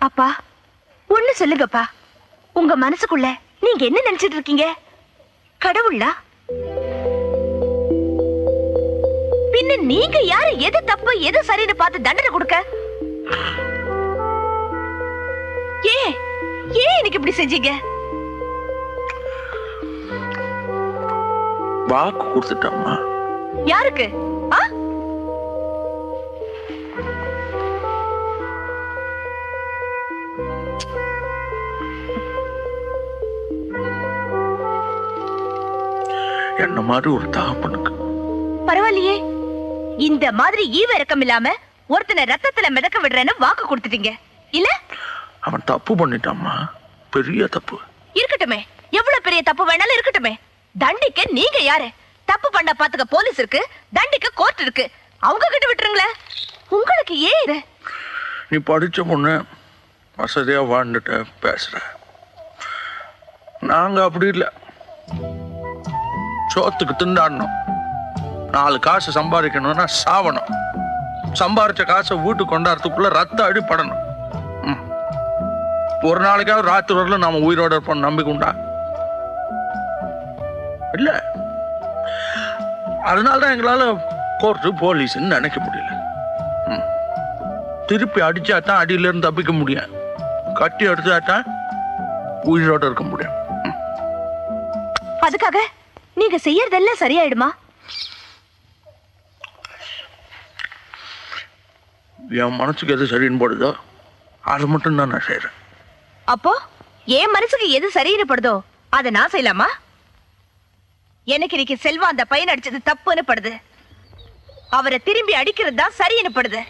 அப்பா ஒண்ணு சொல்லுங்கப்பா, உங்க மனசுக்குள்ள நீங்க என்ன நினைச்சிட்டு இருக்கீங்க? கடவுளா? பின்ன நீங்க யாரு எது தப்பு எது சரின்னு பார்த்து தண்டனை கொடுக்க? ஏன் ஏன் எனக்கு இப்படி செஞ்சீங்க? வாக்கு கொடுத்துட்டம்மா. யாருக்கு? என்ன மாதிரி ஒரு தகப்பனுக்கு. பரவாயில்லையே, இந்த மாதிரி ஈவ இறக்கம் இல்லாம ஒருத்தனை ரத்தத்துல மிதக்க விடுறேன்னு வாக்கு கொடுத்துட்டீங்க இல்ல? அவன் தப்பு பண்ணிட்டாம்மா, பெரிய தப்பு. இருக்கட்டுமே, எவ்வளவு பெரிய தப்பு வேணாலும் இருக்கட்டுமே. தண்டிக்க நீங்க யாரு? தப்பு பண்ண பாத்துக்க போலீஸ் இருக்கு, தண்டிக்க கோர்ட் இருக்கு. அவங்க கிட்ட விட்டுருங்களே. உங்களுக்கு ஏன் இது? நீ படிச்ச பொண்ணு, வசதியா வாழ்ந்துட்ட பேசுற. நாங்க அப்படி இல்லை. சோத்துக்கு திண்டாடணும், 4 காசு சம்பாதிக்கணும்னா சாவணும். சம்பாதிச்ச காசை வீட்டுக்கு கொண்டாடுறதுக்குள்ள ரத்த அடிப்படணும். ஒரு நாளைக்காவது ராத்திரி வரல நாம உயிரோட இருப்போம் நம்பிக்கை உண்டா? இல்ல. அதனாலதான் எங்களால கோர்ட்டு போலீஸ்ன்னு நினைக்க முடியல. திருப்பி அடிச்சாதான் அடியில இருந்து தப்பிக்க முடியும், கட்டி அடிச்சாதான் உயிரோட இருக்க முடியும். அதுக்காக நீங்க செய்யறதெல்லாம் சரியாயிடுமா? என் மனசுக்கு எது சரின்னு போடுதோ அது மட்டும் தான் நான் செய்யறேன். அப்போ என் மனசுக்கு எது சரின்னு படுதோ அதை நான் செய்யலாமா? எனக்கு இன்னைக்கு செல்வா அந்த பையன் அடிச்சது தப்புன்னு படுது, அவரை திரும்பி அடிக்கிறது தான் சரின்னு படுது.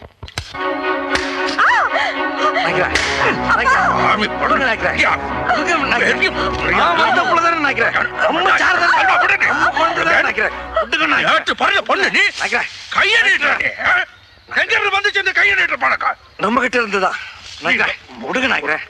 நம்ம கிட்ட இருந்ததா முடுங்க நாய்க்கிறேன்.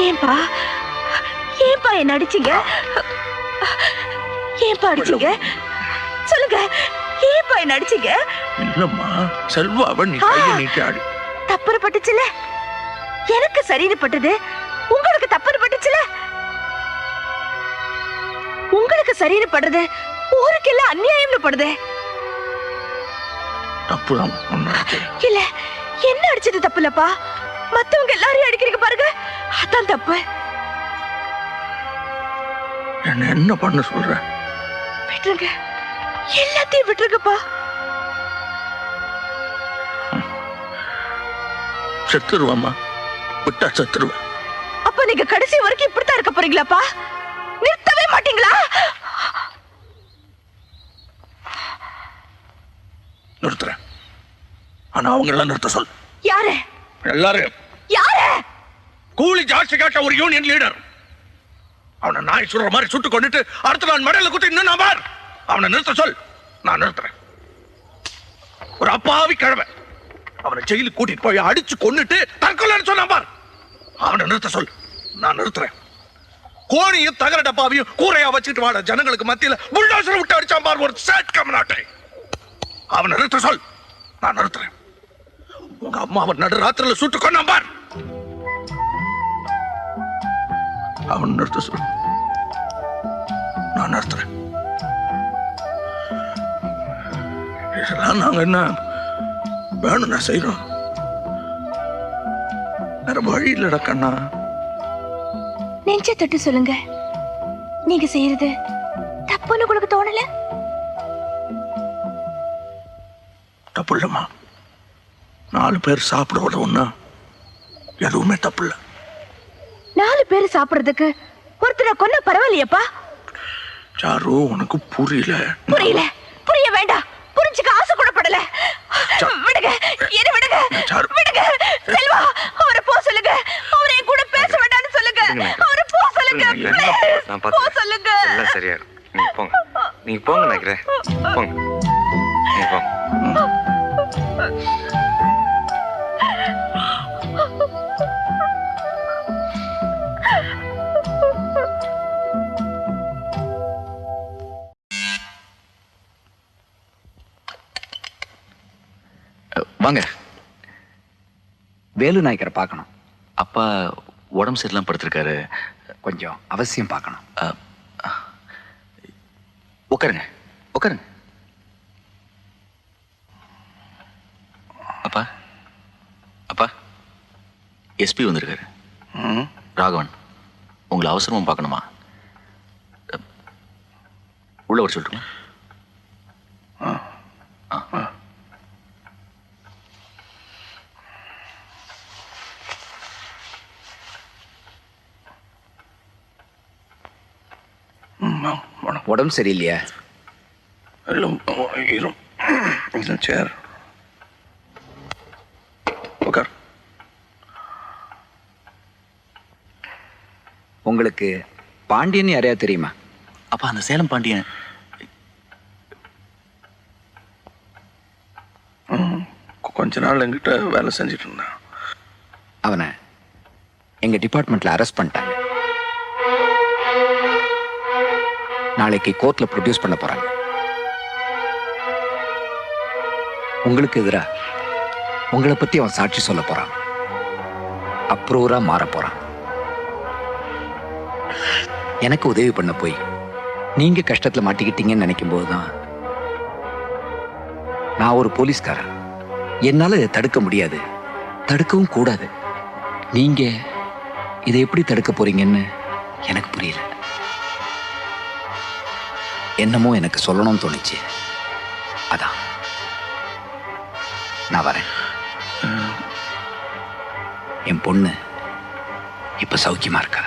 ஏன்பா ஏன்பா என்ன அடிச்சீங்க? ஏன்பா அடிச்சீங்க? சொல்லுங்க, ஏன்பா என்ன அடிச்சீங்க? இல்லம்மா, செல்வாவை நீ கையை நீட்டி ஆடி. தப்புன்னு பட்டுச்சுல, எனக்கு சரின்னு பட்டது, உங்களுக்கு தப்புன்னு பட்டுச்சுல. உங்களுக்கு சரின்னு படுறது ஊருக்கெல்லாம் அநியாயம்னு படுது. தப்புதான் இல்ல, என்ன அடிச்சது தப்பு இல்லப்பா, மத்தவங்க எல்லாரையும் அடிக்கிறீங்க பாருங்க, அதான் தப்பு. என்ன பண்ண சொல்ற? விட்டுருங்க, எல்லாத்தையும் விட்டுருங்கப்பா. செத்துருவாமா, விட்டா செத்துருவேன். அப்ப நீங்க கடைசி வரைக்கும் இப்படித்தான் இருக்க போறீங்களாப்பா? நிறுத்தவே மாட்டீங்களா? நிறுத்துறேன், ஆனா அவங்க எல்லாம் நிறுத்த சொல். யாரு? எல்லாரும். யாரு? கூலி ஜாஸ்தி கேட்ட ஒரு யூனியன் லீடர். அவனை நாய் சுடுற மாதிரி சுட்டு கொண்டுட்டு அடுத்த நான் மடையில குத்தி இன்னும் நான் பார். அவனை நிறுத்த சொல், நான் நிறுத்துறேன். ஒரு அப்பாவி கிழமை அவனை ஜெயிலுக்கு கூட்டிட்டு போய் அடிச்சு கொன்னுட்டு தற்கொலைன்னு சொன்னான் பார். அவனை நிறுத்த சொல், நான் நிறுத்துறேன். கோணியும் தகர டப்பாவையும் கூரையா வச்சுட்டு வாட ஜனங்களுக்கு மத்தியில புல்டோசர் விட்டு அடிச்சான் பார் ஒரு சேட் கமநாட்டை. அவனை நிறுத்த சொல், நான் நிறுத்துறேன். உங்க அம்மா அவன் நடு ராத்திரில சுட்டு கொன்னான் பார். அவன் நிறுத்த சொல், நான் நிறுத்துறேன். இதெல்லாம் நாங்க என்ன வேணும் நான் செய்யறோம், வேற வழி இல்லடா கண்ணா. நெஞ்ச தொட்டு சொல்லுங்க, நீங்க செய்யறது தப்புன்னு உங்களுக்கு தோணல? தப்பு இல்லம்மா, 4 பேர் சாப்பிட உதவுன்னா எதுவுமே தப்பு இல்ல. 4 பேர் சாப்பிடுறதுக்கு ஒருத்தரை கொன்ன பரவாயில்லையப்பா. சாரு, உனக்கு புரியல. புரியல, புரிய வேண்டாம், புரிஞ்சுக்க ஆசை கூட படல. விடுங்க, என்ன விடுங்க, விடுங்க. செல்வா, அவரை போ சொல்லுங்க, அவரை என் கூட பேச வேண்டாம்னு சொல்லுங்க, அவரை போ சொல்லுங்க. போ சொல்லுங்க. எல்லாம் சரியா நீங்க போங்க, நீங்க போங்க நினைக்கிறேன். போங்க, நீங்க போங்க. வாங்க. வேலு நாயக்கரை பார்க்கணும். அப்பா உடம்பு சரியில்லாம படுத்திருக்காரு. கொஞ்சம் அவசியம் பார்க்கணும். உட்காருங்க உட்காருங்க. அப்பா அப்பா எஸ்பி வந்திருக்காரு. ராகவன் உங்களை அவசரமா பார்க்கணுமா? உள்ள வர சொல்லட்டுமா? உடம்பு சரியில்லையா? சேர் உட்கார். உங்களுக்கு பாண்டியன் யாரையா தெரியுமா? அப்பா அந்த சேலம் பாண்டியன் கொஞ்ச நாள் என்கிட்ட வேலை செஞ்சுட்டு இருந்தான். அவனை எங்க டிபார்ட்மெண்ட்ல அரெஸ்ட் பண்ணிட்டாங்க. நாளைக்கு கோர்ட்ல ப்ரொடியூஸ் பண்ண போறாங்க. உங்களுக்கு எதிரா உங்களை பத்தி அவன் சாட்சி சொல்ல போறான். அப்ரூவரா மாற போறான். எனக்கு உதவி பண்ண போய் நீங்க கஷ்டத்துல மாட்டிக்கிட்டீங்கன்னு நினைக்கும் போதுதான் நான் ஒரு போலீஸ்காரன். என்னால இதை தடுக்க முடியாது, தடுக்கவும் கூடாது. நீங்க இதை எப்படி தடுக்க போறீங்கன்னு எனக்கு புரியல. என்னமோ எனக்கு சொல்லணும்னு தோணுச்சு. அதான் நான் வரேன். என் பொண்ணு இப்ப சௌக்கியமா இருக்கா?